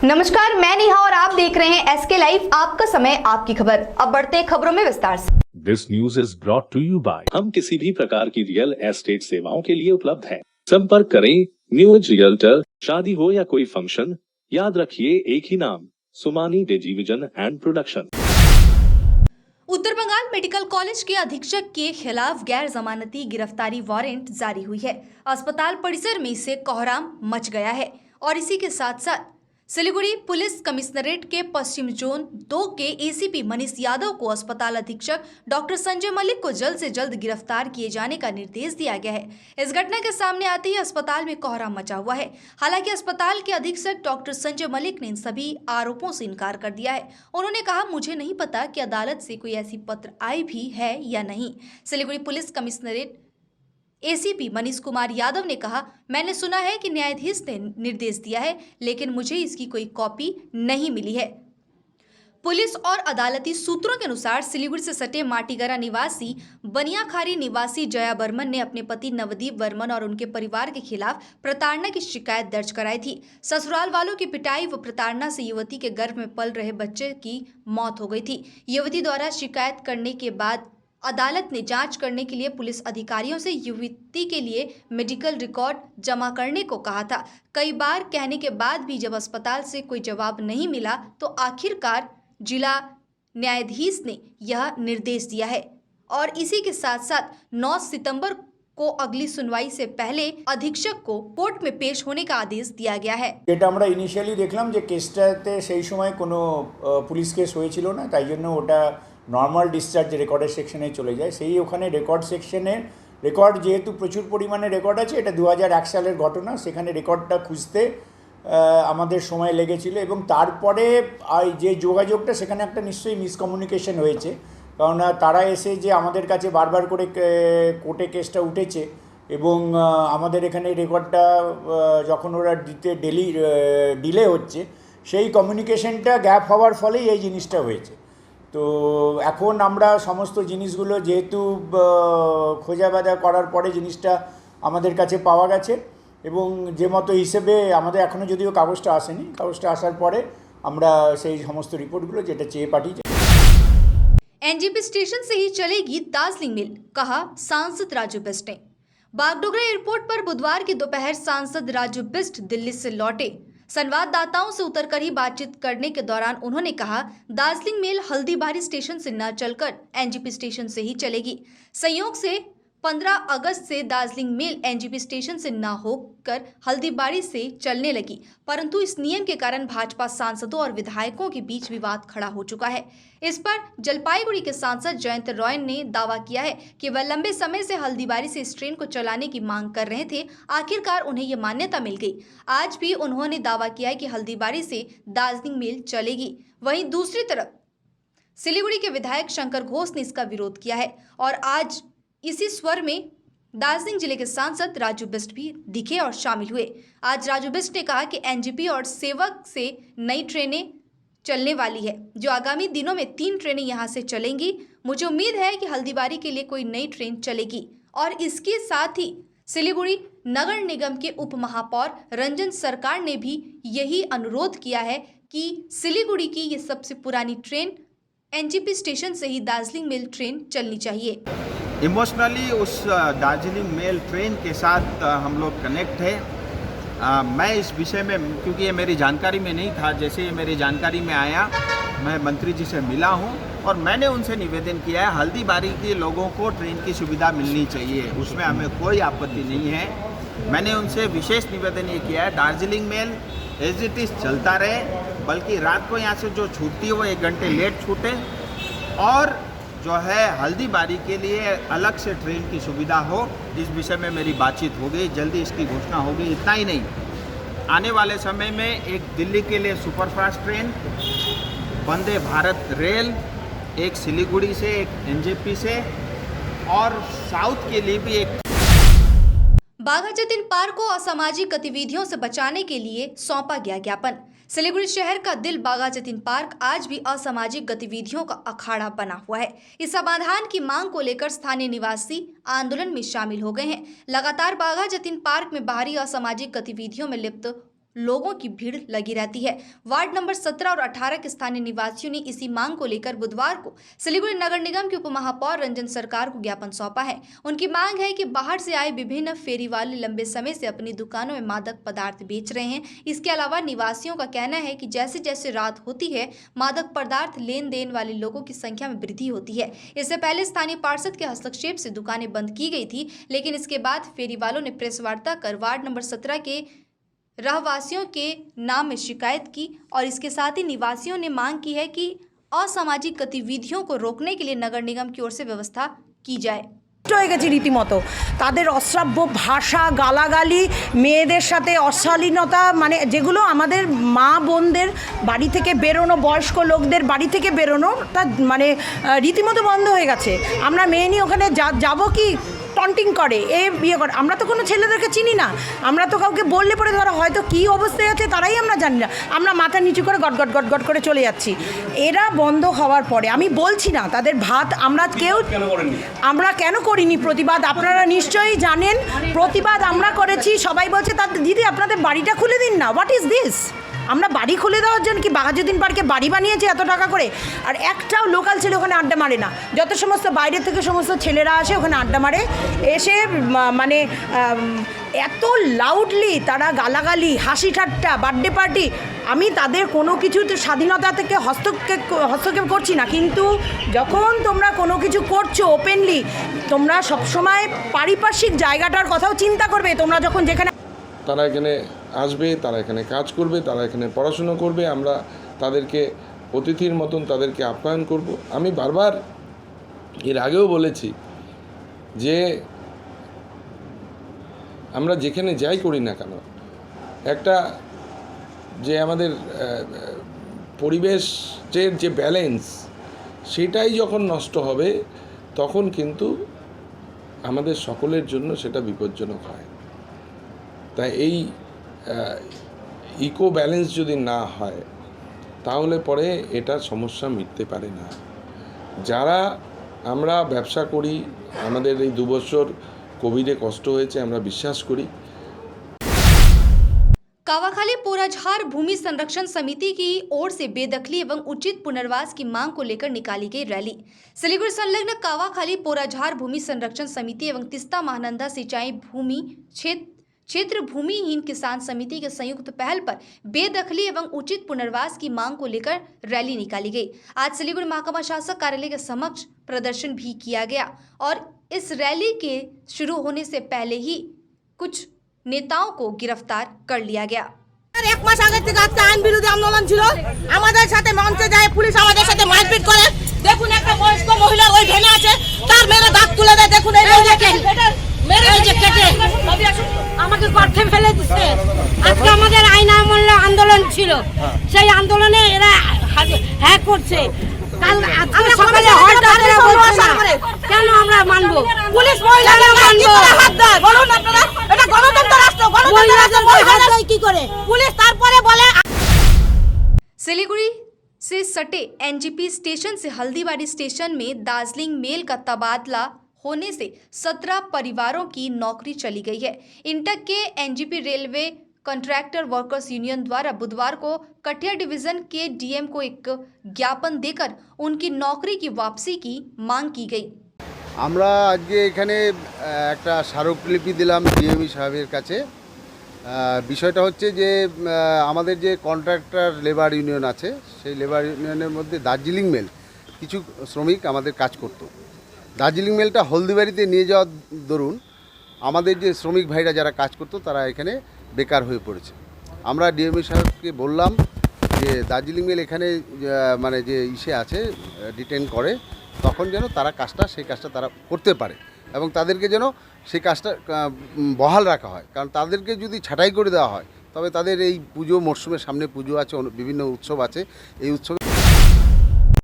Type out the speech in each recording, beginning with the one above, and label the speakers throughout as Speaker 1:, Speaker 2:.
Speaker 1: नमस्कार, मैं नेहा और आप देख रहे हैं एसके लाइव। आपका समय, आपकी खबर। अब बढ़ते हैं खबरों में विस्तार से।
Speaker 2: This news is brought to you by हम किसी भी प्रकार की रियल एस्टेट सेवाओं के लिए उपलब्ध हैं। संपर्क करें न्यू एज रियल्टर। शादी हो या कोई फंक्शन, याद रखिए एक ही नाम, सुमानी Digivision and production.
Speaker 3: Uttar Bengal medical college के अधीक्षक के खिलाफ गैर जमानती गिरफ्तारी वारंट जारी हुई है। अस्पताल परिसर में इससे कोहराम मच गया है और इसी के साथ साथ सिलीगुड़ी पुलिस कमिश्नरेट के पश्चिम जोन 2 के एसीपी मनीष यादव को अस्पताल अधीक्षक डॉक्टर संजय मलिक को जल्द से जल्द गिरफ्तार किए जाने का निर्देश दिया गया है। इस घटना के सामने आते ही अस्पताल में कोहराम मचा हुआ है। हालांकि अस्पताल के अधीक्षक डॉक्टर संजय मलिक ने इन सभी आरोपों से इनकार कर दिया है। उन्होंने कहा, मुझे नहीं पता कि अदालत से कोई ऐसी पत्र आई भी है या नहीं। Siliguri police commissionerate ACP Manish Kumar Yadav ने कहा, मैंने सुना है कि न्यायाधीश ने निर्देश दिया है, लेकिन मुझे इसकी कोई कॉपी नहीं मिली है। पुलिस और अदालती सूत्रों के अनुसार सिलीगुड़ी से सटे माटीगरा निवासी बनियाखारी निवासी जया बर्मन ने अपने पति नवदीप वर्मन और उनके परिवार के खिलाफ प्रताड़ना की शिकायत दर्ज कराई थी। ससुराल वालों की पिटाई व प्रताड़ना से युवती के गर्भ में पल रहे बच्चे की मौत हो गई थी। युवती द्वारा शिकायत करने के बाद अदालत ने जांच करने के लिए पुलिस अधिकारियों से युवती के लिए मेडिकल रिकॉर्ड जमा करने को कहा था। कई बार कहने के बाद भी जब अस्पताल से कोई जवाब नहीं मिला तो आखिरकार जिला न्यायाधीश ने यह निर्देश दिया है और इसी के साथ साथ 9 सितंबर को अगली सुनवाई से पहले अधीक्षक को कोर्ट में पेश होने का आदेश दिया गया है।
Speaker 4: যেটা আমরা ইনিশিয়ালি দেখলাম যে কেসটাতে সেই সময় কোনো পুলিশ কেস হয়েছিল না, তাই জন্য ওটা নর্মাল ডিসচার্জ রেকর্ডের সেকশনে চলে যায়। সেই ওখানে রেকর্ড সেকশনের রেকর্ড যেহেতু প্রচুর পরিমাণে রেকর্ড আছে, এটা 2001 সালের ঘটনা, সেখানে রেকর্ডটা খুঁজতে আমাদের সময় লেগেছিল এবং তারপরে যে যোগাযোগটা সেখানে একটা নিশ্চয়ই মিসকমিউনিকেশন হয়েছে, কারণ তারা এসে যে আমাদের কাছে বারবার করে কোর্টে কেসটা উঠেছে এবং আমাদের এখানে রেকর্ডটা যখন ওরা দিতে ডিলে হচ্ছে, সেই কমিউনিকেশনটা গ্যাপ হওয়ার ফলেই এই জিনিসটা হয়েছে। তো এখন আমরা সমস্ত জিনিসগুলো যেহেতু খোঁজা বাঁধা করার পরে জিনিসটা আমাদের কাছে পাওয়া গেছে এবং যে মতো হিসেবে আমাদের এখনও যদিও কাগজটা আসেনি, কাগজটা আসার পরে আমরা সেই সমস্ত রিপোর্টগুলো যেটা চেয়ে পাঠিয়েছি।
Speaker 3: एनजीपी स्टेशन से ही चलेगी दार्जिलिंग मिल, कहा सांसद राजू बिस्ट ने। बागडोगरा एयरपोर्ट पर बुधवार की दोपहर सांसद राजू बिस्ट दिल्ली से लौटे। संवाददाताओं से उतरकर ही बातचीत करने के दौरान उन्होंने कहा, दार्जिलिंग मेल हल्दीबारी स्टेशन से न चलकर एनजीपी स्टेशन से ही चलेगी। संयोग से 15 अगस्त से दार्जिलिंग मेल एनजीपी स्टेशन से न होकर हल्दीबारी से चलने लगी, परंतु इस नियम के कारण भाजपा सांसदों और विधायकों के बीच विवाद खड़ा हो चुका है। इस पर जलपाईगुड़ी के सांसद जयंत रॉय ने दावा किया है कि वह लंबे समय से हल्दीबारी से इस ट्रेन को चलाने की मांग कर रहे थे, आखिरकार उन्हें ये मान्यता मिल गई। आज भी उन्होंने दावा किया है कि हल्दीबारी से दार्जिलिंग मेल चलेगी। वहीं दूसरी तरफ सिलीगुड़ी के विधायक शंकर घोष ने इसका विरोध किया है और आज इसी स्वर में दार्जिलिंग जिले के सांसद राजू बिस्ट भी दिखे और शामिल हुए। आज राजू बिस्ट ने कहा कि एनजीपी और सेवक से नई ट्रेनें चलने वाली है, जो आगामी दिनों में 3 ट्रेनें यहां से चलेंगी। मुझे उम्मीद है कि हल्दीबारी के लिए कोई नई ट्रेन चलेगी। और इसके साथ ही सिलीगुड़ी नगर निगम के उप महापौर रंजन सरकार ने भी यही अनुरोध किया है कि सिलीगुड़ी की ये सबसे पुरानी ट्रेन एनजीपी स्टेशन से ही दार्जिलिंग मेल ट्रेन चलनी चाहिए।
Speaker 5: इमोशनली उस दार्जिलिंग मेल ट्रेन के साथ हम लोग कनेक्ट है। मैं इस विषय में, क्योंकि ये मेरी जानकारी में नहीं था, जैसे ये मेरी जानकारी में आया, मैं मंत्री जी से मिला हूँ और मैंने उनसे निवेदन किया है हल्दीबारी के लोगों को ट्रेन की सुविधा मिलनी चाहिए, उसमें हमें कोई आपत्ति नहीं है। मैंने उनसे विशेष निवेदन ये किया है Darjeeling mail as it is चलता रहे, बल्कि रात को यहाँ से जो छूटती है वो 1 घंटे लेट छूटे और जो है हल्दीबारी के लिए अलग से ट्रेन की सुविधा हो। इस विषय में मेरी बातचीत हो गई, जल्दी इसकी घोषणा होगी। इतना ही नहीं, आने वाले समय में एक दिल्ली के लिए superfast train, Vande Bharat rail, एक सिलीगुड़ी से, एक एनजेपी से और साउथ के लिए भी एक।
Speaker 3: बाघा जतीन पार्क को असामाजिक गतिविधियों से बचाने के लिए सौंपा गया ज्ञापन। सिलीगुड़ी शहर का दिल बाघा जतीन पार्क आज भी असामाजिक गतिविधियों का अखाड़ा बना हुआ है। इस समाधान की मांग को लेकर स्थानीय निवासी आंदोलन में शामिल हो गए हैं। लगातार बाघा जतीन पार्क में बाहरी असामाजिक गतिविधियों में लिप्त लोगों की भीड़ लगी रहती है। वार्ड नंबर 17 और 18 के स्थानीय निवासियों ने इसी मांग को लेकर बुधवार को सिलीगुड़ी नगर निगम के उपमहापौर रंजन सरकार को ज्ञापन सौंपा है। उनकी मांग है कि बाहर से आए विभिन्न फेरी वाले लंबे समय से अपनी दुकानों में मादक पदार्थ बेच रहे हैं। इसके अलावा निवासियों का कहना है कि जैसे जैसे रात होती है मादक पदार्थ लेन देन वाले लोगों की संख्या में वृद्धि होती है। इससे पहले स्थानीय पार्षद के हस्तक्षेप से दुकानें बंद की गई थी, लेकिन इसके बाद फेरी वालों ने प्रेस वार्ता कर वार्ड नंबर 17 के रहवासियों के नाम में शिकायत की और इसके साथ ही निवासियों ने मांग की है कि असामाजिक गतिविधियों को रोकने के लिए नगर निगम की ओर से व्यवस्था की जाए।
Speaker 6: হয়ে গেছে রীতিমতো তাদের অশ্রাব্য ভাষা, গালাগালি, মেয়েদের সাথে অশালীনতা, মানে যেগুলো আমাদের মা বোনদের বাড়ি থেকে বেরোনো, বয়স্ক লোকদের বাড়ি থেকে বেরোনো তা মানে রীতিমতো বন্ধ হয়ে গেছে। আমরা মেয়ে নিয়ে ওখানে যাব কি টন্টিং করে, বিয়ে করে। আমরা তো কোনো ছেলেদেরকে চিনি না, আমরা তো কাউকে বললে পরে ধরো হয়তো কী অবস্থায় আছে তারাই আমরা জানি না, আমরা মাথা নিচু করে গট গট গট গট করে চলে যাচ্ছি। এরা বন্ধ হওয়ার পরে আমি বলছি না তাদের ভাত আমরা কেন করিনি প্রতিবাদ, আপনারা নিশ্চয়ই জানেন প্রতিবাদ আমরা করেছি। সবাই বলছে তাদের দিদি আপনাদের বাড়িটা খুলে দিন না। What is this? আমরা বাড়ি খুলে দেওয়ার জন্য কি বাঘাযতীন পার্কে বাড়ি বানিয়েছি এত টাকা করে? আর একটাও লোকাল ছেলে ওখানে আড্ডা মারে না। যত সমস্ত বাইরে থেকে সমস্ত ছেলেরা আসে ওখানে আড্ডা মারে, এসে মানে এত লাউডলি তারা গালাগালি, হাসি ঠাট্টা, বার্থডে পার্টি। আমি তাদের কোনো কিছুতে স্বাধীনতা থেকে হস্তক্ষেপ করছি না, কিন্তু যখন তোমরা কোনো কিছু করছো ওপেনলি, তোমরা সবসময় পারিপার্শ্বিক জায়গাটার কথাও চিন্তা করবে। তোমরা যখন যেখানে
Speaker 7: তারা এখানে আসবে, তারা এখানে কাজ করবে, তারা এখানে পড়াশুনো করবে, আমরা তাদেরকে অতিথির মতন তাদেরকে আপ্যায়ন করব। আমি বারবার এর আগেও বলেছি যে আমরা যেখানে যাই করি না কেন, একটা যে আমাদের পরিবেশের যে ব্যালেন্স সেটাই যখন নষ্ট হবে তখন কিন্তু আমাদের সকলের জন্য সেটা বিপজ্জনক হয়। তাই এই ইকো ব্যালেন্স যদি না হয় তাহলে পরে এটা সমস্যা মিটতে পারে না। যারা আমরা ব্যবসা করি, আমাদের এই 2 বছর কোভিডে কষ্ট হয়েছে, আমরা বিশ্বাস করি।
Speaker 3: कावाखाली पोराझार भूमि संरक्षण समिति की ओर से बेदखली एवं उचित पुनर्वास की मांग को लेकर निकाली गई रैली। सिलीगुड़ी संलग्न कावाखाली पोराझार भूमि संरक्षण समिति एवं तिस्ता महानंदा सिंचाई भूमि क्षेत्र भूमिहीन किसान समिति के संयुक्त पहल पर बेदखली एवं उचित पुनर्वास की मांग को लेकर रैली निकाली गई। आज सिलीगुड़ी महकमा शासक कार्यालय के समक्ष प्रदर्शन भी किया गया और इस रैली के शुरू होने से पहले ही कुछ नेताओं को गिरफ्तार कर लिया गया।
Speaker 8: এক মাস আগে থেকে আজকে আইন বিরোধী আন্দোলন ছিল, আমাদের সাথে মঞ্চে যায় পুলিশ, আমাদের সাথে মারপিট করে। দেখুন একটা বয়স্ক মহিলা ওই ভেনে আছে, তার মেরে দাঁত তুলে দেয়। দেখুন এই মেরে যে কেটে আমাকে গর্তে ফেলে দিচ্ছে। আজকে আমাদের আইন আমল আন্দোলন ছিল, সেই আন্দোলনে এরা হ্যাক করছে। কাল আজকে সকালে হঠাৎ করে কেন আমরা মানবো? পুলিশ মহিলারা মানবো, হাত দেয়। বলুন আপনারা এটা গণতন্ত্র রাষ্ট্র, গণতন্ত্র কি করে পুলিশ তারপরে বলে।
Speaker 3: सिलीगुड़ी से सटे एनजीपी स्टेशन से हल्दीबाड़ी स्टेशन में दार्जिलिंग मेल का तबादला होने से 17 परिवारों की नौकरी चली गई है। इंटक के NGP railway contractor workers union द्वारा बुधवार को कटिया डिवीजन के डीएम को एक ज्ञापन देकर उनकी नौकरी की वापसी की मांग की गई।
Speaker 9: আমরা আজকে এখানে একটা স্মারকলিপি দিলাম ডিএমই সাহেবের কাছে। বিষয়টা হচ্ছে যে আমাদের যে কন্ট্রাক্টর লেবার ইউনিয়ন আছে, সেই লেবার ইউনিয়নের মধ্যে দার্জিলিং মেল কিছু শ্রমিক আমাদের কাজ করত। দার্জিলিং মেলটা হলদিবাড়িতে নিয়ে যাওয়ার দরুন আমাদের যে শ্রমিক ভাইরা যারা কাজ করতো তারা এখানে বেকার হয়ে পড়েছে। আমরা ডিএমই সাহেবকে বললাম যে দার্জিলিং মেল এখানে মানে যে আছে ডিটেন করে, তখন যেন তারা সেই কাজটা তারা করতে পারে এবং তাদেরকে যেন সেই কাজটা বহাল রাখা হয়। কারণ তাদেরকে যদি ছাঁটাই করে দেওয়া হয় তবে তাদের এই পুজো মরশুমের সামনে পুজো আছে, বিভিন্ন উৎসব আছে, এই উৎসবে।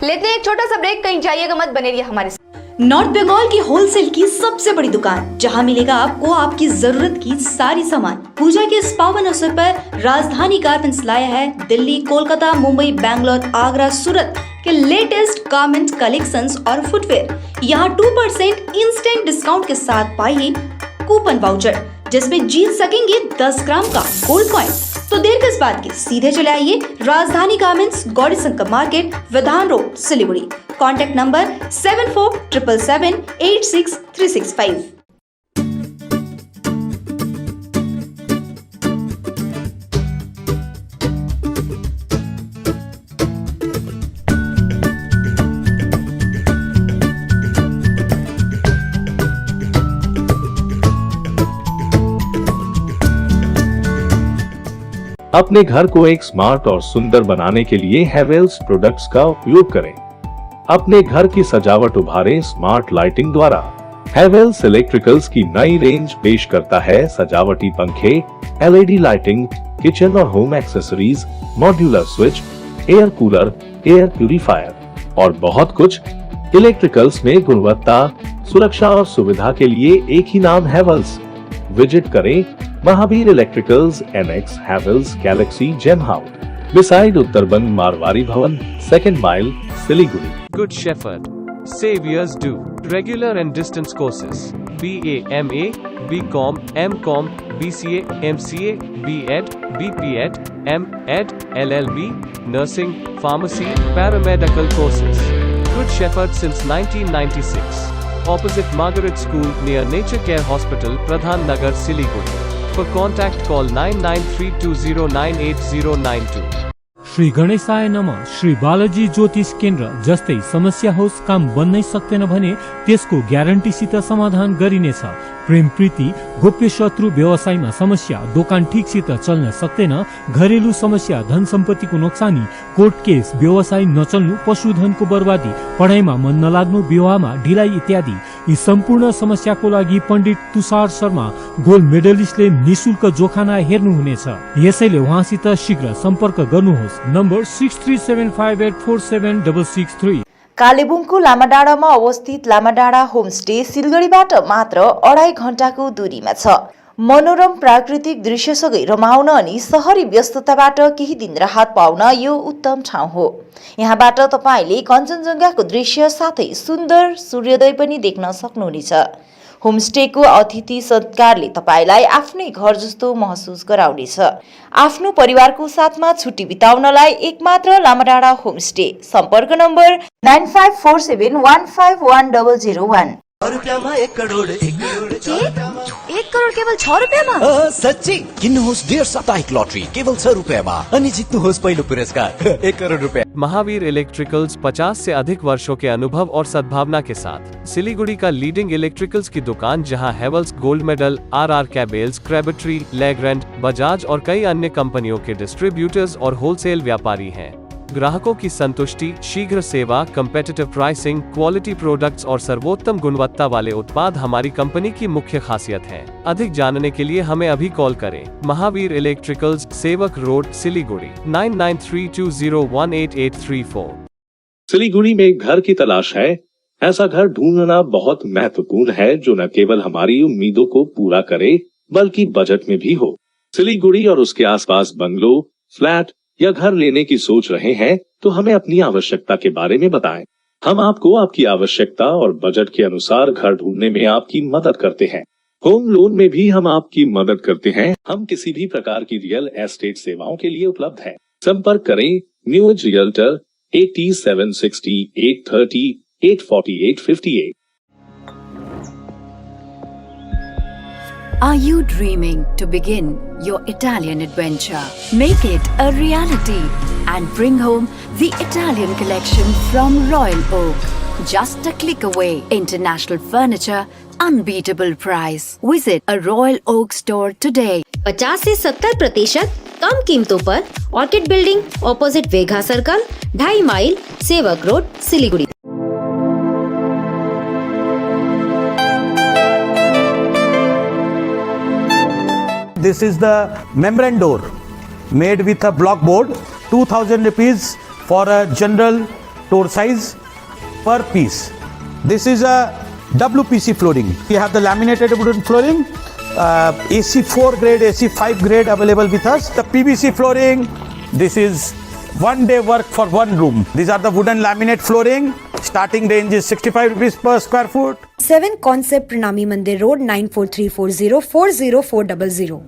Speaker 1: लेते हैं एक छोटा सा ब्रेक, कहीं जाइएगा मत, बने रहिए हमारे साथ।
Speaker 10: नॉर्थ बंगाल की होलसेल की सबसे बड़ी दुकान, जहां मिलेगा आपको आपकी जरूरत की सारी सामान। पूजा के इस पावन अवसर पर राजधानी गारमेंट्स लाया है दिल्ली, कोलकाता, मुंबई, बैंगलोर, आगरा, सूरत के लेटेस्ट गारमेंट कलेक्शंस और फुटवेयर। यहाँ 2% इंस्टेंट डिस्काउंट के साथ पाइए कूपन वाउचर, जिसमें जीत सकेंगे 10 ग्राम का गोल्ड कॉइन। तो देर किस बात की, सीधे चले आइए Rajdhani garments, Gauri Shankar market, Bidhan road, Siliguri. Contact number 7477786365।
Speaker 2: अपने घर को एक स्मार्ट और सुंदर बनाने के लिए हेवेल्स प्रोडक्ट्स का उपयोग करें। अपने घर की सजावट उभारें स्मार्ट लाइटिंग द्वारा। हेवेल्स इलेक्ट्रिकल्स की नई रेंज पेश करता है सजावटी पंखे, एलईडी लाइटिंग, किचन और home accessories, modular switch, air cooler, air purifier और बहुत कुछ। इलेक्ट्रिकल्स में गुणवत्ता, सुरक्षा और सुविधा के लिए एक ही नाम हेवेल्स। विजिट करें Mahavir electricals, NX Havells galaxy gem house, beside उत्तरबंद Marwari Bhawan, 2nd mile, Siliguri.
Speaker 11: Good Shepherd. Saviors do regular and distance courses. BA, MA, BCom, MCom, BCA, MCA, BEd, BPEd, MEd, LLB, nursing, pharmacy, paramedical courses. Good Shepherd since 1996. Opposite Margaret School near Nature Care Hospital, Pradhan Nagar, Siliguri. For contact call 9932098092.
Speaker 12: Shri गणेशाय नमः। श्री बालाजी ज्योतिष केन्द्र जस्तै समस्या होस्, काम बन्नै सक्दैन भने त्यसको ग्यारेन्टीसित समाधान गरिनेछ। प्रेम प्रीति, गोप्य शत्रु, व्यवसायमा समस्या, दोकान ठिकसित चल्न सक्दैन, घरेलु समस्या, धन सम्पत्तिको नोक्सानी, कोर्ट केस, व्यवसाय नचल्नु, पशुधनको बर्बादी, पढाइमा मन नलाग्नु, विवाहमा ढिलाइ इत्यादि यी सम्पूर्ण समस्याको लागि पण्डित तुषार शर्मा, गोल्ड मेडलिस्टले निशुल्क जोखाना हेर्नुहुनेछ। यसैले उहाँसित शीघ्र सम्पर्क गर्नुहोस्। नम्बर 6375847663।
Speaker 13: कालेबुङको लामाडाँडामा अवस्थित लामाडाँडा होमस्टे सिलगढीबाट मात्र 2.5 घण्टाको दूरीमा छ। मनोरम प्राकृतिक दृश्यसँगै रमाउन अनि शहरी व्यस्तताबाट केही दिन राहत पाउन यो उत्तम ठाउँ हो। यहाँबाट तपाईले कञ्चनजङ्घाको दृश्य साथै सुन्दर सूर्योदय पनि देख्न सक्नुहुनेछ। होमस्टेको अतिथि सत्कारले तपाईलाई आफ्नै घर जस्तो महसुस गराउनेछ। आफ्नो परिवारको साथमा छुट्टी बिताउनलाई एकमात्र लामाडाँडा होमस्टे। सम्पर्क नम्बर 9547151001।
Speaker 14: 1 करोड
Speaker 10: 1 करोड केवल 6 रुपियाँमा?
Speaker 14: सच्ची किन्नुहोस् डेढ साप्ताहिक लटरी केवल 6 रुपियाँमा अनि जित्नुहोस् पहिलो पुरस्कार 1 करोड रुपया।
Speaker 11: महावीर इलेक्ट्रिकल्स 50 से अधिक वर्षों के अनुभव और सद्भावना के साथ सिलीगुड़ी का लीडिंग इलेक्ट्रिकल्स की दुकान, जहां Havells gold medal, RR cables, Crabtree, Legrand, Bajaj और कई अन्य कंपनियों के डिस्ट्रीब्यूटर्स और होलसेल व्यापारी हैं। ग्राहकों की संतुष्टि, शीघ्र सेवा, कम्पेटिटिव प्राइसिंग, क्वालिटी प्रोडक्ट्स और सर्वोत्तम गुणवत्ता वाले उत्पाद हमारी कंपनी की मुख्य खासियत है। अधिक जानने के लिए हमें अभी कॉल करें। महावीर इलेक्ट्रिकल्स, सेवक रोड, सिलीगुड़ी 9932018834।
Speaker 2: सिलीगुड़ी में घर की तलाश है? ऐसा घर ढूंढना बहुत महत्वपूर्ण है जो न केवल हमारी उम्मीदों को पूरा करे बल्कि बजट में भी हो। सिलीगुड़ी और उसके आसपास बंगलो, फ्लैट या घर लेने की सोच रहे हैं तो हमें अपनी आवश्यकता के बारे में बताएं। हम आपको आपकी आवश्यकता और बजट के अनुसार घर ढूंढने में आपकी मदद करते हैं। होम लोन में भी हम आपकी मदद करते हैं। हम किसी भी प्रकार की रियल एस्टेट सेवाओं के लिए उपलब्ध हैं। संपर्क करें new age realtor 8760 830 84858।
Speaker 15: Are you dreaming to begin your Italian adventure? Make it a reality and bring home the Italian collection from Royal Oak. Just a click away. International furniture, unbeatable price. Visit a Royal Oak store today.
Speaker 16: 50 से 70% कम कीमतों पर orchid building, opposite वेघा circle, 2.5 mile, Sevoke road, Siliguri.
Speaker 17: This is the membrane door made with a block board, 2000 rupees for a general door size per piece. This is a WPC flooring. We have the laminated wooden flooring, AC4 grade, AC5 grade available with us. The PVC flooring, this is 1 day work for 1 room. These are the wooden laminate flooring. Starting range is 65 rupees per square foot.
Speaker 18: 7 Concept प्रणामी मंदिर road 9434040400।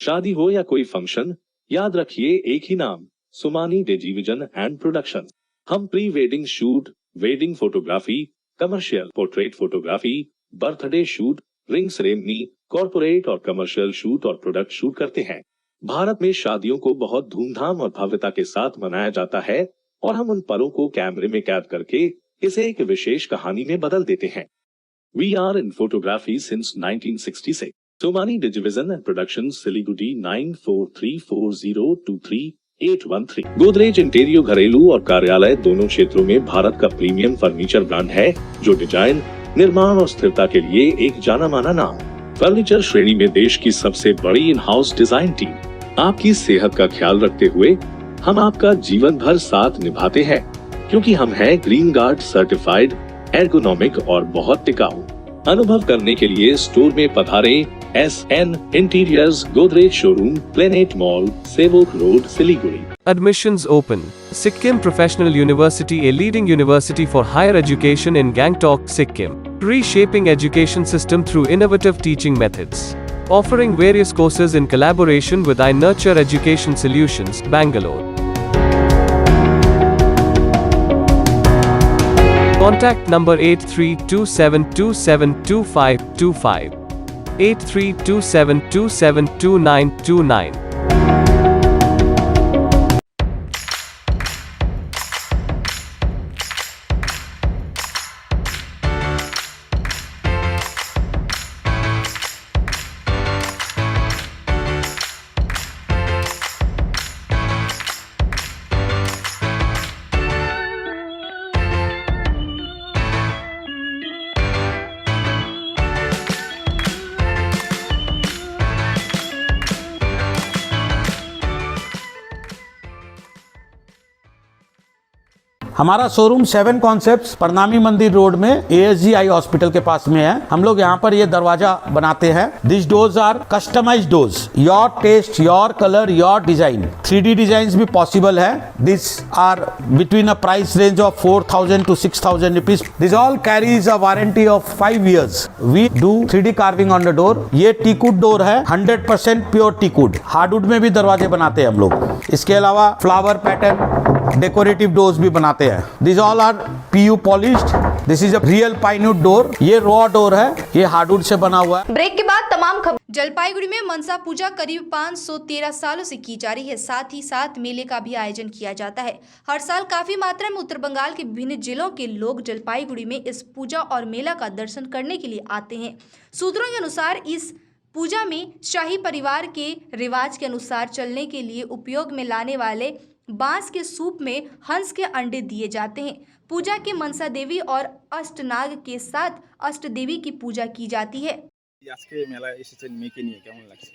Speaker 2: शादी हो या कोई function, याद रखिए एक ही नाम, सुमानी टेलीविजन एंड प्रोडक्शन। हम pre wedding shoot, wedding photography, commercial portrait photography, birthday shoot, ring ceremony, corporate और कमर्शियल शूट और प्रोडक्ट शूट करते हैं। भारत में शादियों को बहुत धूमधाम और भव्यता के साथ मनाया जाता है और हम उन पलों को कैमरे में कैद करके इसे एक विशेष कहानी में बदल देते हैं। We are in photography since 1966. Somani Digivision and Production, Siliguri 9434023813। Godrej इंटीरियो घरेलू और कार्यालय दोनों क्षेत्रों में भारत का प्रीमियम फर्नीचर ब्रांड है, जो डिजाइन, निर्माण और स्थिरता के लिए एक जाना माना नाम। फर्नीचर श्रेणी में देश की सबसे बड़ी इन हाउस डिजाइन टीम। आपकी सेहत का ख्याल रखते हुए हम आपका जीवन भर साथ निभाते हैं, क्योंकि हम हैं ग्रीन गार्ड सर्टिफाइड, एर्गोनॉमिक और बहुत टिकाऊ। अनुभव करने के लिए स्टोर में पधारें। SN interiors, Godrej showroom, planet mall, Sevoke road, Siliguri.
Speaker 11: Admissions open. Sikkim Professional University, a leading university for higher education in Gangtok, Sikkim, reshaping education system through innovative teaching methods. Offering various courses in collaboration with iNurture Education Solutions, Bangalore. Contact number 8327272525, 8327272929.
Speaker 17: हमारा showroom 7 concepts प्रणामी मंदिर road में ASG eye hospital के पास में है। हम लोग यहाँ पर ये दरवाजा बनाते हैं। This doors are customised doors, your taste, your colour, your design. 3D design भी पॉसिबल है। This are between a price range of 4,000 to 6,000 rupees. This all carries a warranty of 5 years। We do 3D carving on the door. ये teakwood door है, 100% pure teakwood. Hardwood में भी दरवाजे बनाते हैं हम लोग। इसके अलावा फ्लावर पैटर्न, डेकोरेटिव डोर्स भी बनाते हैं। These all are PU polished. This is a real pine wood door. ये रॉ डोर है, ये हार्डवुड से बना हुआ है।
Speaker 1: ब्रेक के बाद तमाम खबर।
Speaker 3: जलपाईगुड़ी में मनसा पूजा करीब 513 सालों से की जा रही है। साथ ही साथ मेले का भी आयोजन किया जाता है। हर साल काफी मात्रा में उत्तर बंगाल के विभिन्न जिलों के लोग जलपाईगुड़ी में इस पूजा और मेला का दर्शन करने के लिए आते हैं। सूत्रों के अनुसार इस पूजा में शाही परिवार के रिवाज के अनुसार चलने के लिए उपयोग में लाने वाले बांस के सूप में हंस के अंडे दिए जाते हैं। पूजा के मनसा देवी और अष्टनाग के साथ अष्ट देवी की पूजा की जाती है।
Speaker 18: আজকে মেলায় এসেছেন মেয়েকে নিয়ে কেমন লাগছে?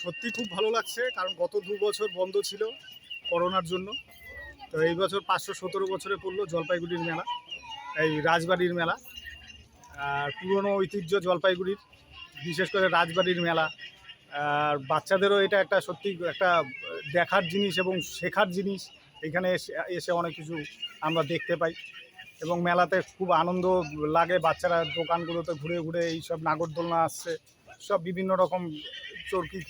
Speaker 18: সত্যি খুব ভালো লাগছে, কারণ গত 2 বছর বন্ধ ছিল করোনার জন্য। তো এই বছর 517 বছরে পড়লো জলপাইগুড়ির মেলা, এই রাজবাড়ির মেলা। আর পুরনো ঐতিহ্য জলপাইগুড়ির, বিশেষ করে রাজবাড়ির মেলা। আর বাচ্চাদেরও এটা একটা সত্যি একটা দেখার জিনিস এবং শেখার জিনিস। এখানে এসে অনেক কিছু আমরা দেখতে পাই এবং মেলাতে খুব আনন্দ লাগে। বাচ্চারা দোকানগুলোতে ঘুরে ঘুরে এইসব নাগরদোলনা আসছে, সব বিভিন্ন রকম চরকি।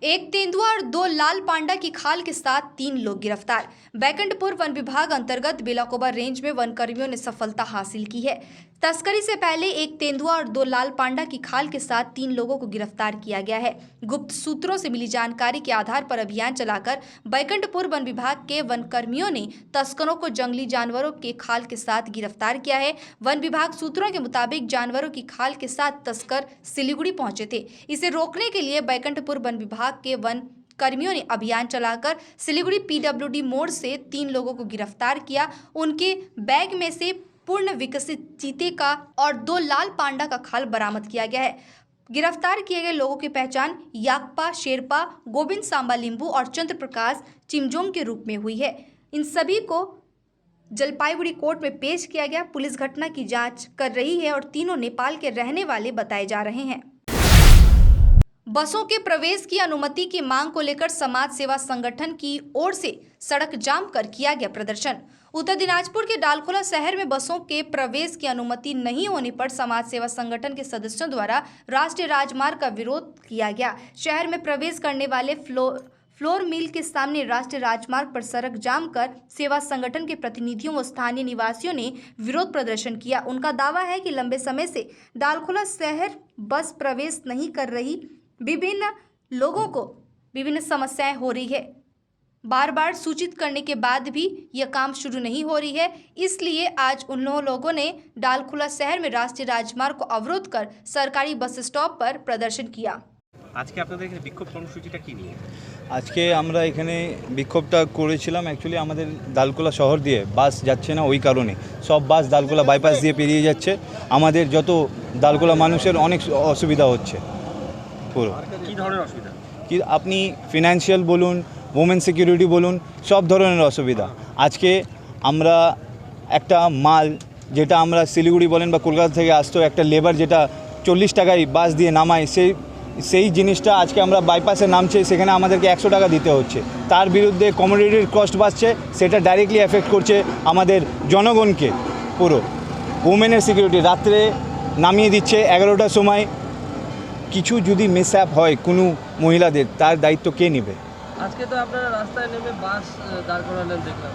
Speaker 3: एक तेंदुआ और 2 लाल पांडा की खाल के साथ 3 लोग गिरफ्तार। बैकुंठपुर वन विभाग अंतर्गत बेलाकोबर रेंज में वन कर्मियों ने सफलता हासिल की है। तस्करी से पहले एक तेंदुआ और 2 लाल पांडा की खाल के साथ 3 लोगों को गिरफ्तार किया गया है। गुप्त सूत्रों से मिली जानकारी के आधार पर अभियान चलाकर बैकुंठपुर वन विभाग के वन कर्मियों ने तस्करों को जंगली जानवरों के खाल के साथ गिरफ्तार किया है। वन विभाग सूत्रों के मुताबिक जानवरों की खाल के साथ तस्कर सिलीगुड़ी पहुंचे थे। इसे रोकने के लिए बैकुंठपुर वन विभाग के वन कर्मियों ने अभियान चलाकर सिलीगुड़ी PWD मोड़ से 3 लोगों को गिरफ्तार किया। उनके बैग में से पूर्ण विकसित चीते का और 2 लाल पांडा का खाल बरामद किया गया है। गिरफ्तार किए गए लोगों की पहचान याकपा शेरपा, गोविंद सांबा लिंबू और चंद्र प्रकाश चिमजोंग के रूप में हुई है। इन सभी को जलपाईगुड़ी कोर्ट में पेश किया गया। पुलिस घटना की जांच कर रही है और तीनों नेपाल के रहने वाले बताए जा रहे हैं। बसों के प्रवेश की अनुमति की मांग को लेकर समाज सेवा संगठन की ओर से सड़क जाम कर किया गया प्रदर्शन। उत्तर दिनाजपुर के डालखोला शहर में बसों के प्रवेश की अनुमति नहीं होने पर समाज सेवा संगठन के सदस्यों द्वारा राष्ट्रीय राजमार्ग का विरोध किया गया। शहर में प्रवेश करने वाले फ्लोर मिल के सामने राष्ट्रीय राजमार्ग पर सड़क जाम कर सेवा संगठन के प्रतिनिधियों व स्थानीय निवासियों ने विरोध प्रदर्शन किया। उनका दावा है कि लंबे समय से डालखोला शहर बस प्रवेश नहीं कर रही, विभिन्न लोगों को विभिन्न समस्याएं हो रही है। बार बार सूचित करने के बाद भी यह काम शुरू नहीं हो रही है, इसलिए आज उन लोगों ने डालखोला शहर में राष्ट्रीय राजमार्ग को अवरोध कर सरकारी बस स्टॉप पर प्रदर्शन किया।
Speaker 19: আজকে আপনাদের এখানে বিক্ষোভ কর্মসূচিটা কি নিয়ে?
Speaker 20: আজকে আমরা এখানে বিক্ষোভটা করেছিলাম অ্যাকচুয়ালি আমাদের দালকোলা শহর দিয়ে বাস যাচ্ছে না, ওই কারণে সব বাস দালকোলা বাইপাস দিয়ে পেরিয়ে যাচ্ছে। আমাদের যত দালকোলা মানুষের অনেক অসুবিধা হচ্ছে। পুরো
Speaker 19: কি ধরনের অসুবিধা?
Speaker 20: কি আপনি ফিনান্সিয়াল বলুন, ওমেন সিকিউরিটি বলুন, সব ধরনের অসুবিধা। আজকে আমরা একটা মাল যেটা আমরা শিলিগুড়ি বলেন বা কলকাতা থেকে আসতো, একটা লেবার যেটা 40 টাকায় বাস দিয়ে নামায়, সেই জিনিসটা আজকে আমরা বাইপাসে নামছে, সেখানে আমাদেরকে 100 টাকা দিতে হচ্ছে। তার বিরুদ্ধে কমোডিটির কস্ট বাড়ছে, সেটা ডাইরেক্টলি এফেক্ট করছে আমাদের জনগণকে। পুরো ওমেনের সিকিউরিটি রাত্রে নামিয়ে দিচ্ছে 11টার সময়। কিছু যদি মিসঅ্যাপ হয় কোনো মহিলাদের, তার দায়িত্ব কে নেবে?
Speaker 21: আজকে তো আপনারা রাস্তায় নেমে বাস দাঁড় করালেন দেখলাম।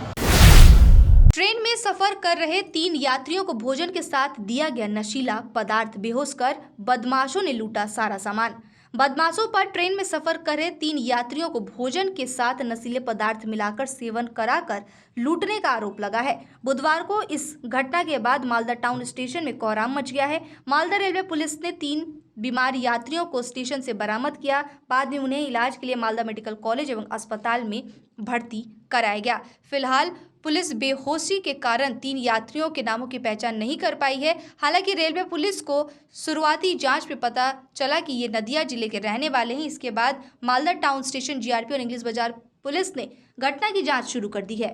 Speaker 3: ट्रेन में सफर कर रहे 3 यात्रियों को भोजन के साथ दिया गया नशीला पदार्थ बेहोश कर बदमाशों ने लूटा सारा सामान। बदमाशों पर ट्रेन में सफर कर रहे 3 यात्रियों को भोजन के साथ नशीले पदार्थ मिलाकर सेवन कराकर लूटने का आरोप लगा है। बुधवार को इस घटना के बाद मालदा टाउन स्टेशन में कोहराम मच गया है। मालदा रेलवे पुलिस ने 3 बीमार यात्रियों को स्टेशन से बरामद किया। बाद में उन्हें इलाज के लिए मालदा मेडिकल कॉलेज एवं अस्पताल में भर्ती कराया गया। फिलहाल पुलिस बेहोशी के कारण 3 यात्रियों के नामों की पहचान नहीं कर पाई है। हालांकि रेलवे पुलिस को शुरुआती जांच में पता चला कि ये नदिया जिले के रहने वाले हैं। इसके बाद मालदा टाउन स्टेशन जीआरपी और इंग्लिश बाजार पुलिस ने घटना की जांच शुरू कर दी है।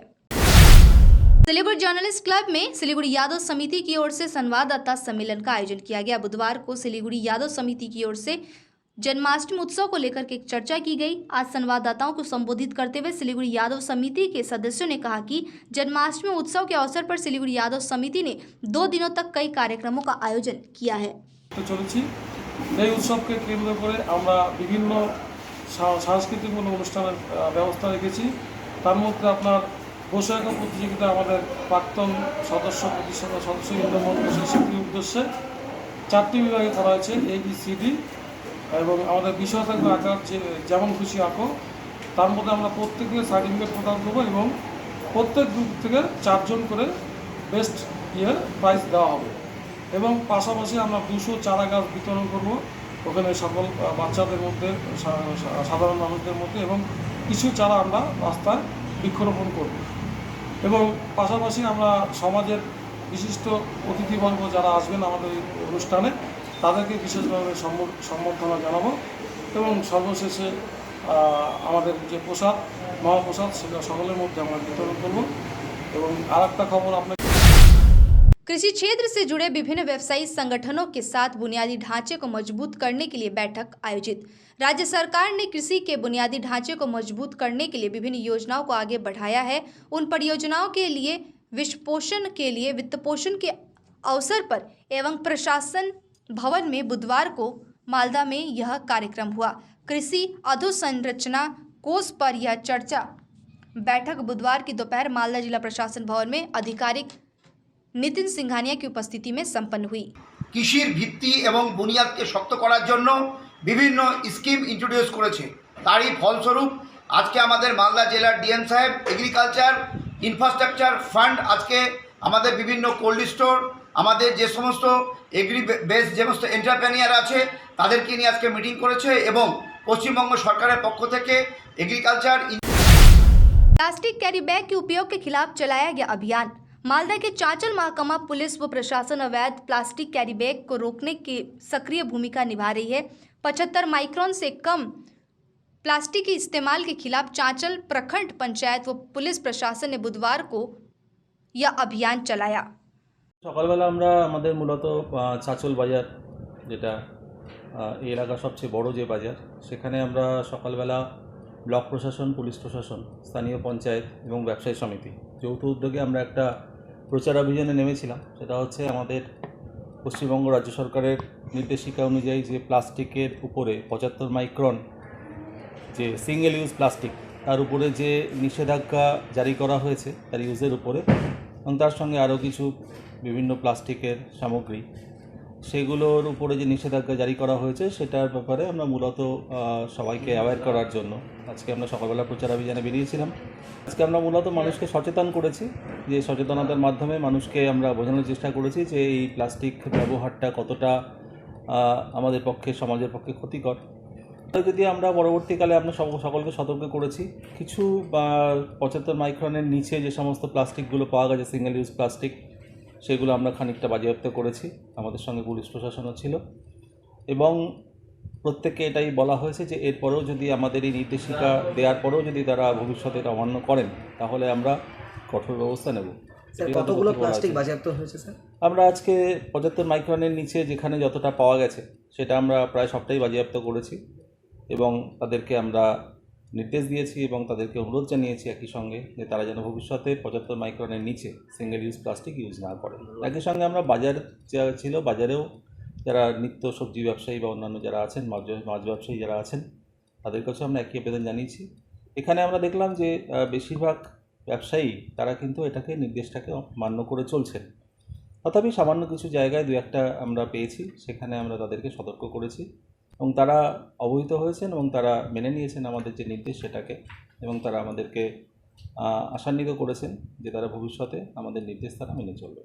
Speaker 3: सिलीगुड़ी जर्नलिस्ट क्लब में सिलीगुड़ी यादव समिति की ओर से संवाददाता सम्मेलन का आयोजन किया गया। बुधवार को सिलीगुड़ी यादव समिति की ओर से जन्माष्टमी उत्सव को लेकर के एक चर्चा की गई। आज संवाददाताओं को संबोधित करते हुए सिलीगुड़ी यादव समिति के सदस्यों ने कहा कि जन्माष्टमी उत्सव के अवसर पर सिलीगुड़ी यादव समिति ने 2 दिनों तक कई कार्यक्रमों का आयोजन किया है।
Speaker 22: এই উৎসবকে কেন্দ্র করে আমরা বিভিন্ন সাংস্কৃতিকমূলক অনুষ্ঠানের ব্যবস্থা রেখেছি। তার মধ্যে আপনার বসে আঁকা প্রতিযোগিতা আমাদের প্রাক্তন প্রতিষ্ঠাতা সদস্যবৃন্দের মধ্যে স্বীকৃতির উদ্দেশ্যে 4টি বিভাগে করা হয়েছে, ABCD, এবং আমাদের বিষয় থাকবে আঁকার যেমন খুশি আঁকো। তার মধ্যে আমরা প্রত্যেককে সার্টিফিকেট প্রদান করবো এবং প্রত্যেক গ্রুপ থেকে 4 জন করে বেস্ট প্রাইজ দেওয়া হবে। এবং পাশাপাশি আমরা 200 চারা গাছ বিতরণ করব ওখানে সকল বাচ্চাদের মধ্যে, সাধারণ মানুষদের মধ্যে, এবং কিছু চারা আমরা রাস্তায় বৃক্ষরোপণ করব। এবং পাশাপাশি আমরা সমাজের বিশিষ্ট অতিথিবর্গ যারা আসবেন আমাদের অনুষ্ঠানে তাদেরকে বিশেষভাবে সম্বর্ধনা জানাবো। এবং সর্বশেষে আমাদের যে প্রসাদ, মহাপ্রসাদ, সেটা সকলের মধ্যে আমরা বিতরণ করব। এবং আরেকটা খবর আপনার
Speaker 3: कृषि क्षेत्र से जुड़े विभिन्न व्यवसायी संगठनों के साथ बुनियादी ढांचे को मजबूत करने के लिए बैठक आयोजित। राज्य सरकार ने कृषि के बुनियादी ढांचे को मजबूत करने के लिए विभिन्न योजनाओं को आगे बढ़ाया है। उन परियोजनाओं के लिए वित्तपोषण के अवसर पर एवं प्रशासन भवन में बुधवार को मालदा में यह कार्यक्रम हुआ। कृषि अधोसंरचना कोष पर यह चर्चा बैठक बुधवार की दोपहर मालदा जिला प्रशासन भवन में आधिकारिक नितिन सिंघानिया की उपस्थिति में संपन्न हुई।
Speaker 23: কৃষির ভিত্তি এবং বুনিয়াদকে শক্ত করার জন্য বিভিন্ন স্কিম ইন্ট্রোডিউস করেছে। তারই ফলস্বরূপ আজকে আমাদের মালদা জেলার ডিএম সাহেব এগ্রিকালচার ইনফ্রাস্ট্রাকচার ফান্ড আজকে আমাদের বিভিন্ন কোল্ড স্টোর, আমাদের যে সমস্ত এগ্রি বেস যে সমস্ত এন্টারপ্রেনিয়ার আছে তাদেরকে নিয়ে আজকে মিটিং করেছে এবং পশ্চিমবঙ্গ সরকারের পক্ষ থেকে এগ্রিকালচার
Speaker 3: प्लास्टिक कैरी बैग के उपयोग के खिलाफ चलाया गया अभियान। मालदा के चांचल महकमा पुलिस व प्रशासन अवैध प्लास्टिक कैरी बैग को रोकने की सक्रिय भूमिका निभा रही है। 75 माइक्रोन से कम प्लास्टिक के इस्तेमाल के खिलाफ चांचल प्रखंड पंचायत व पुलिस प्रशासन ने बुधवार को यह अभियान चलाया।
Speaker 24: সকালবেলা আমরা আমাদের মূলত চাঁচল বাজার যেটা
Speaker 4: এই এলাকার সবচেয়ে বড় যে বাজার, সেখানে আমরা সকালবেলা ব্লক প্রশাসন, পুলিশ প্রশাসন, স্থানীয় পঞ্চায়েত এবং ব্যবসায়ী সমিতি যৌথ উদ্যোগে আমরা একটা প্রচার অভিযানে নেমেছিলাম। সেটা হচ্ছে আমাদের পশ্চিমবঙ্গ রাজ্য সরকারের নির্দেশিকা অনুযায়ী যে প্লাস্টিকের উপরে 75 মাইক্রন যে সিঙ্গেল ইউজ প্লাস্টিক, তার উপরে যে নিষেধাজ্ঞা জারি করা হয়েছে তার ইউজের উপরে, এবং তার সঙ্গে আরও কিছু বিভিন্ন প্লাস্টিকের সামগ্রী, সেগুলোর উপরে যে নিষেধাজ্ঞা জারি করা হয়েছে সেটার ব্যাপারে আমরা মূলত সবাইকে অ্যাওয়্যার করার জন্য আজকে আমরা সকালবেলা প্রচার অভিযানে বেরিয়েছিলাম। আজকে আমরা মূলত মানুষকে সচেতন করেছি, যে সচেতনতার মাধ্যমে মানুষকে আমরা বোঝানোর চেষ্টা করেছি যে এই প্লাস্টিক ব্যবহারটা কতটা আমাদের পক্ষে, সমাজের পক্ষে ক্ষতিকর। যদি আমরা পরবর্তীকালে আমরা সকলকে সতর্ক করেছি, কিছু 75 মাইক্রনের নিচে যে সমস্ত প্লাস্টিকগুলো পাওয়া গেছে, সিঙ্গেল ইউজ প্লাস্টিক, সেগুলো আমরা খানিকটা বাজেয়াপ্ত করেছি। আমাদের সঙ্গে পুলিশ প্রশাসনও ছিল, এবং প্রত্যেককে এটাই বলা হয়েছে যে এরপরেও যদি আমাদের এই নির্দেশিকা দেওয়ার পরেও যদি তারা ভবিষ্যতে এটা অমান্য করেন, তাহলে আমরা কঠোর ব্যবস্থা নেব।
Speaker 5: কতগুলো প্লাস্টিক বাজেয়াপ্ত হয়েছে স্যার?
Speaker 4: আমরা আজকে 75 মাইক্রনের নিচে যেখানে যতটা পাওয়া গেছে সেটা আমরা প্রায় সবটাই বাজেয়াপ্ত করেছি, এবং তাদেরকে আমরা নির্দেশ দিয়েছি এবং তাদেরকে অনুরোধ জানিয়েছি একই সঙ্গে যে তারা যেন ভবিষ্যতে 75 মাইক্রনের নিচে সিঙ্গেল ইউজ প্লাস্টিক ইউজ না করে। একই সঙ্গে আমরা বাজার যা ছিল, বাজারেও যারা নিত্য সবজি ব্যবসায়ী বা অন্যান্য যারা আছেন, মাছ ব্যবসায়ী যারা আছেন, তাদের কাছে আমরা একই আবেদন জানিয়েছি। এখানে আমরা দেখলাম যে বেশিরভাগ ব্যবসায়ী তারা কিন্তু এটাকে, নির্দেশটাকে মান্য করে চলছেন। তথাপি সামান্য কিছু জায়গায় 2-1টা আমরা পেয়েছি, সেখানে আমরা তাদেরকে সতর্ক করেছি, এবং তারা অবহিত হয়েছেন এবং তারা মেনে নিয়েছেন আমাদের যে নির্দেশ সেটাকে, এবং তারা আমাদেরকে আশান্বিত করেছেন যে তারা ভবিষ্যতে আমাদের নির্দেশ তারা মেনে চলবে।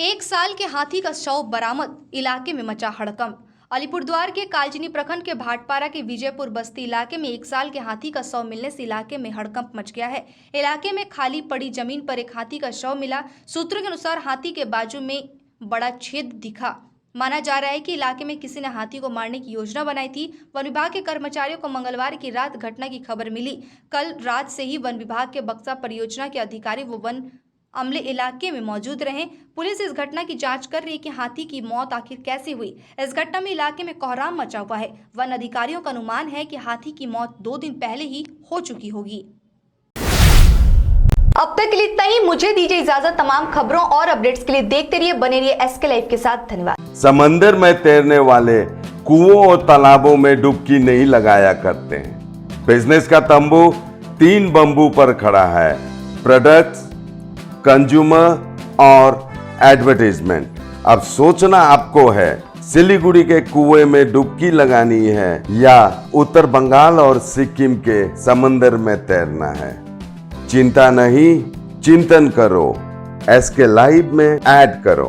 Speaker 3: 1 साल के हाथी का शव बरामद, इलाके में मचा हड़कंप। अलीपुरद्वार के कालचिनी प्रखंड के भाटपारा के विजयपुर बस्ती इलाके में 1 साल के हाथी का शव मिलने से इलाके में हड़कंप मच गया है। इलाके में खाली पड़ी जमीन पर एक हाथी का शव मिला। सूत्रों के अनुसार हाथी के बाजू में बड़ा छेद दिखा। माना जा रहा है कि इलाके में किसी ने हाथी को मारने की योजना बनाई थी। वन विभाग के कर्मचारियों को मंगलवार की रात घटना की खबर मिली। कल रात से ही वन विभाग के बक्सा परियोजना के अधिकारी व वन अमले इलाके में मौजूद रहे। पुलिस इस घटना की जांच कर रही है कि हाथी की मौत आखिर कैसे हुई। इस घटना में इलाके में कोहराम मचा हुआ है। वन अधिकारियों का अनुमान है कि हाथी की मौत 2 दिन पहले ही हो चुकी होगी।
Speaker 1: अब तक के लिए इतना ही। मुझे दीजिए इजाजत। तमाम खबरों और अपडेट्स के लिए देखते रहिए, बने रहिए SK लाइव के साथ। धन्यवाद।
Speaker 6: समंदर में तैरने वाले कुओं और तालाबों में डुबकी नहीं लगाया करते हैं। बिजनेस का तंबू 3 बंबू पर खड़ा है। प्रोडक्ट्स, कंज्यूमर और एडवर्टाइजमेंट। अब सोचना आपको है, सिलीगुड़ी के कुएं में डुबकी लगानी है या उत्तर बंगाल और सिक्किम के समंदर में तैरना है। चिंता नहीं, चिंतन करो, SK लाइव में ऐड करो।